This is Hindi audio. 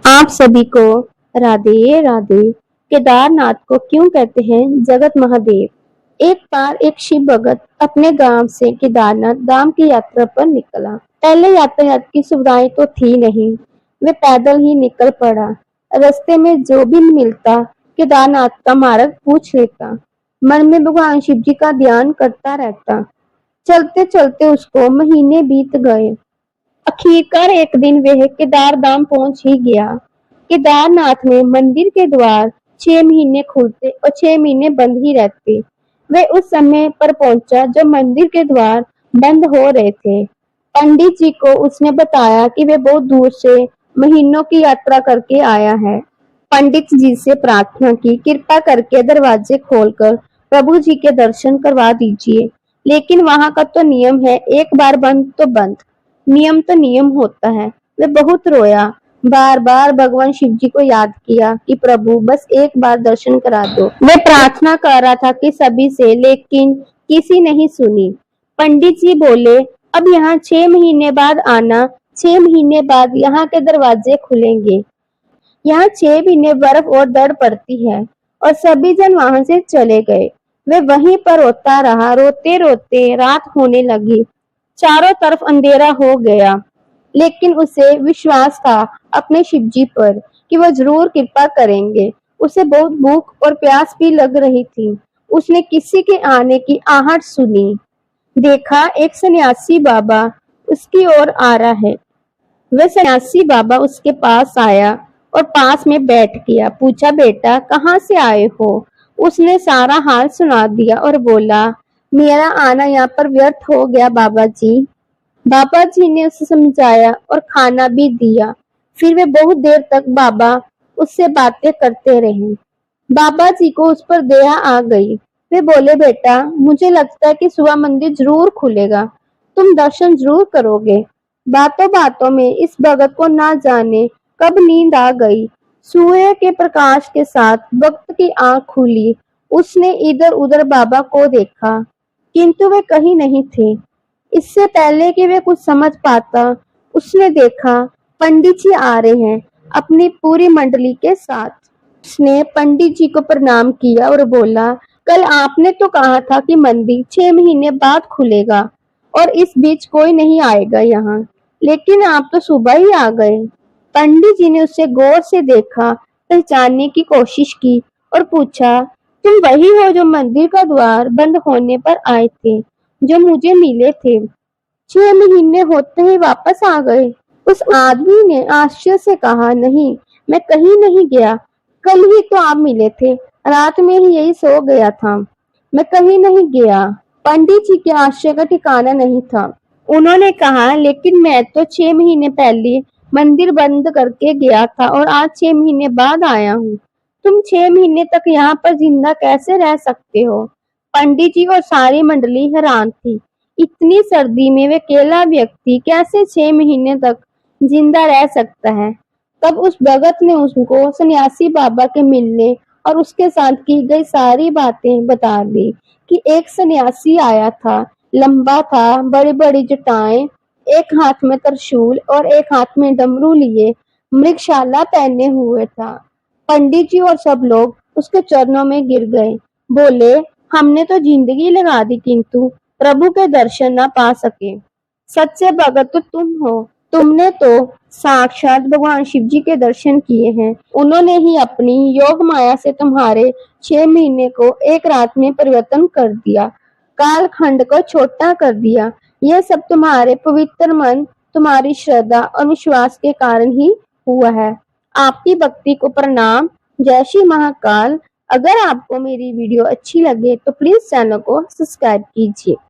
आप सभी को राधे राधे। केदारनाथ को क्यों कहते हैं जगत महादेव। एक बार एक शिव भगत अपने गांव से केदारनाथ धाम की यात्रा पर निकला। पहले यातायात की सुविधाएं तो थी नहीं, वे पैदल ही निकल पड़ा। रास्ते में जो भी मिलता केदारनाथ का मार्ग पूछ लेता। मन में भगवान शिव जी का ध्यान करता रहता। चलते चलते उसको महीने बीत गए। आखिरकार एक दिन वह केदार धाम पहुंच ही गया। केदारनाथ में मंदिर के द्वार 6 महीने खुलते और 6 महीने बंद ही रहते। वह उस समय पर पहुंचा जब मंदिर के द्वार बंद हो रहे थे। पंडित जी को उसने बताया कि वह बहुत दूर से महीनों की यात्रा करके आया है। पंडित जी से प्रार्थना की, कृपा करके दरवाजे खोलकर प्रभु जी के दर्शन करवा दीजिए। लेकिन वहां का तो नियम है, एक बार बंद तो बंद। नियम तो नियम होता है। वह बहुत रोया, बार बार भगवान शिव जी को याद किया कि प्रभु बस एक बार दर्शन करा दो। वह प्रार्थना कर रहा था कि सभी से, लेकिन किसी नहीं सुनी। पंडित जी बोले, अब यहाँ 6 महीने बाद आना, 6 महीने बाद यहाँ के दरवाजे खुलेंगे। यहाँ 6 महीने बर्फ और दड़ पड़ती है। और सभी जन वहां से चले गए। वे वहीं पर रोता रहा। रोते रोते रात होने लगी। चारों तरफ अंधेरा हो गया, लेकिन उसे विश्वास था अपने शिव जी पर कि वह जरूर कृपा करेंगे। उसे बहुत भूख और प्यास भी लग रही थी। उसने किसी के आने की आहट सुनी। देखा एक सन्यासी बाबा उसकी ओर आ रहा है। वह सन्यासी बाबा उसके पास आया और पास में बैठ गया। पूछा, बेटा कहाँ से आए हो। उसने सारा हाल सुना दिया और बोला, मेरा आना यहाँ पर व्यर्थ हो गया बाबा जी। बाबा जी ने उसे समझाया और खाना भी दिया। फिर वे बहुत देर तक बाबा उससे बातें करते रहे। बाबा जी को उस पर दया आ गई। वे बोले, बेटा मुझे लगता है कि सुबह मंदिर जरूर खुलेगा, तुम दर्शन जरूर करोगे। बातों बातों में इस भगत को ना जाने कब नींद आ गई। सूर्य के प्रकाश के साथ भक्त की आंख खुली। उसने इधर उधर बाबा को देखा, किंतु वे कहीं नहीं थे। इससे पहले कि वे कुछ समझ पाता, उसने देखा पंडित जी आ रहे हैं अपनी पूरी मंडली के साथ। उसने पंडित जी को प्रणाम किया और बोला, कल आपने तो कहा था कि मंदिर 6 महीने बाद खुलेगा और इस बीच कोई नहीं आएगा यहाँ, लेकिन आप तो सुबह ही आ गए। पंडित जी ने उसे गौर से देखा, पहचानने की कोशिश की और पूछा, तुम वही हो जो मंदिर का द्वार बंद होने पर आए थे, जो मुझे मिले थे। 6 महीने होते ही वापस आ गए। उस आदमी ने आश्चर्य से कहा, नहीं, मैं कहीं नहीं गया। कल ही तो आप मिले थे, रात में ही यही सो गया था, मैं कहीं नहीं गया। पंडित जी के आश्चर्य का ठिकाना नहीं था। उन्होंने कहा, लेकिन मैं तो 6 महीने पहले मंदिर बंद करके गया था और आज 6 महीने बाद आया हूँ। तुम 6 महीने तक यहाँ पर जिंदा कैसे रह सकते हो। पंडित जी और सारी मंडली हैरान थी। इतनी सर्दी में वे अकेला व्यक्ति कैसे 6 महीने तक जिंदा रह सकता है। तब उस भगत ने उसको सन्यासी बाबा के मिलने और उसके साथ की गई सारी बातें बता दी कि एक सन्यासी आया था, लंबा था, बड़ी बड़ी जटाएं, एक हाथ में त्रिशूल और एक हाथ में डमरू लिए, मृगशाला पहने हुए था। पंडित जी और सब लोग उसके चरणों में गिर गए। बोले, हमने तो जिंदगी लगा दी किंतु प्रभु के दर्शन न पा सके। सच्चे भगत तो तुम हो। तुमने तो साक्षात भगवान शिव जी के दर्शन किए हैं। उन्होंने ही अपनी योग माया से तुम्हारे 6 महीने को एक रात में परिवर्तन कर दिया, कालखंड को छोटा कर दिया। यह सब तुम्हारे पवित्र मन, तुम्हारी श्रद्धा और विश्वास के कारण ही हुआ है। आपकी भक्ति को प्रणाम। जय श्री महाकाल। अगर आपको मेरी वीडियो अच्छी लगे तो प्लीज चैनल को सब्सक्राइब कीजिए।